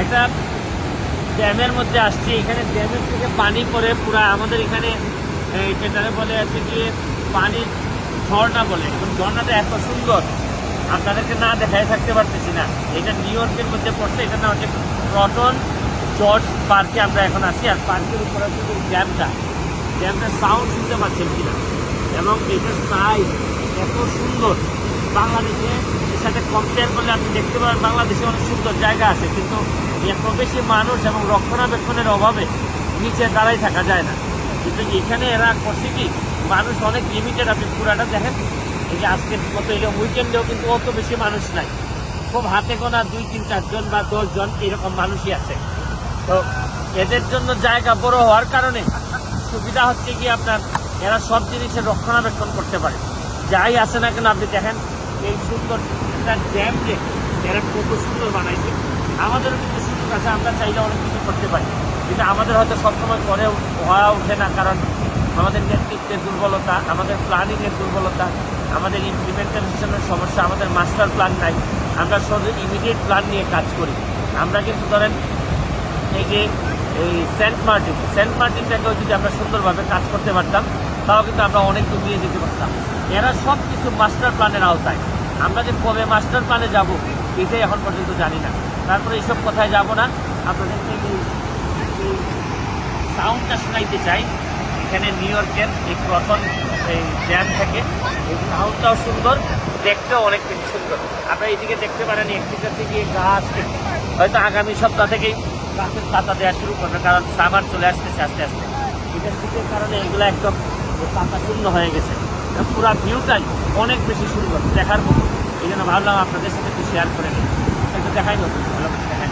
একটা ড্যামের মধ্যে আসছি। এখানে ড্যামের থেকে পানি পড়ে পুরা আমাদের এখানে যেটাকে বলে আছে কি পানির ঝর্ণা বলে, এবং ঝর্ণাটা এত সুন্দর আপনাদেরকে না দেখায় থাকতে পারতেছি না। এটা নিউ ইয়র্কের মধ্যে পড়ছে, এটা না হচ্ছে ক্রটন জর্জ পার্কে আমরা এখন আছি। আর পার্কের উপরে হচ্ছে ড্যামটার সাউন্ড শুনতে পাচ্ছেন কিনা, এবং এটার সাইজ এত সুন্দর। বাংলাদেশে এর সাথে কম্পেয়ার করলে আপনি দেখতে পারেন বাংলাদেশে অনেক সুন্দর জায়গা আছে, কিন্তু এত বেশি মানুষ এবং রক্ষণাবেক্ষণের অভাবে নিচে দাঁড়াই থাকা যায় না। কিন্তু এখানে এরা করছে কি, মানুষ অনেক লিমিটেড। আপনি পুরাটা দেখেন, এই যে আজকের মতো এটা উইকেন্ডেও কিন্তু অত বেশি মানুষ নাই, খুব হাতে গোনা 2, 3, 4 জন বা 10 জন এরকম মানুষই আছে। তো এদের জন্য জায়গা বড় হওয়ার কারণে সুবিধা হচ্ছে কি আপনার এরা সব জিনিসের রক্ষণাবেক্ষণ করতে পারে। যাই আসে না কেন আপনি দেখেন এই সুন্দর একটা ড্যাম যে এরা কত সুন্দর বানাইছে। আমাদেরও কিন্তু সুযোগ আছে, আমরা চাইলে অনেক কিছু করতে পারি, কিন্তু আমাদের হয়তো সবসময় করে হওয়া ওঠে না, কারণ আমাদের নেতৃত্বের দুর্বলতা, আমাদের প্ল্যানিংয়ের দুর্বলতা, আমাদের ইমপ্লিমেন্টেশনের সমস্যা, আমাদের মাস্টার প্ল্যান নাই। আমরা শুধু ইমিডিয়েট প্ল্যান নিয়ে কাজ করি। আমরা কিন্তু ধরেন এই যে এই সেন্ট মার্টিনটাকেও যদি আমরা সুন্দরভাবে কাজ করতে পারতাম, তাও কিন্তু আমরা অনেক দূর নিয়ে যেতে পারতাম। এরা সব কিছু মাস্টার প্ল্যানের আওতায়। আমরা যে কবে মাস্টার প্ল্যানে যাব এটাই এখন পর্যন্ত জানি না। তারপরে এইসব কথায় যাব না, আপনাদেরকে এই সাউন্ডটা শোনাইতে চাই। এখানে নিউ ইয়র্কের এই প্রথম এই ড্যাম থেকে এই সাউন্ডটাও সুন্দর, দেখতেও অনেক বেশি সুন্দর। আপনারা এইদিকে দেখতে পারেন একদিকে থেকে গাছ, হয়তো আগামী সপ্তাহ থেকেই গাছের পাতা দেওয়া শুরু করবে, কারণ সামার চলে আসতেছে আস্তে আস্তে। এটার শীতের কারণে এগুলো একদম পাতা শূন্য হয়ে গেছে। পুরা ভিউটাই অনেক বেশি সুন্দর, দেখার মতো। এই জন্য ভাবলাম আপনাদের সাথে একটু শেয়ার করে নিই, একটু দেখাই নতুন ভালো দেখাই।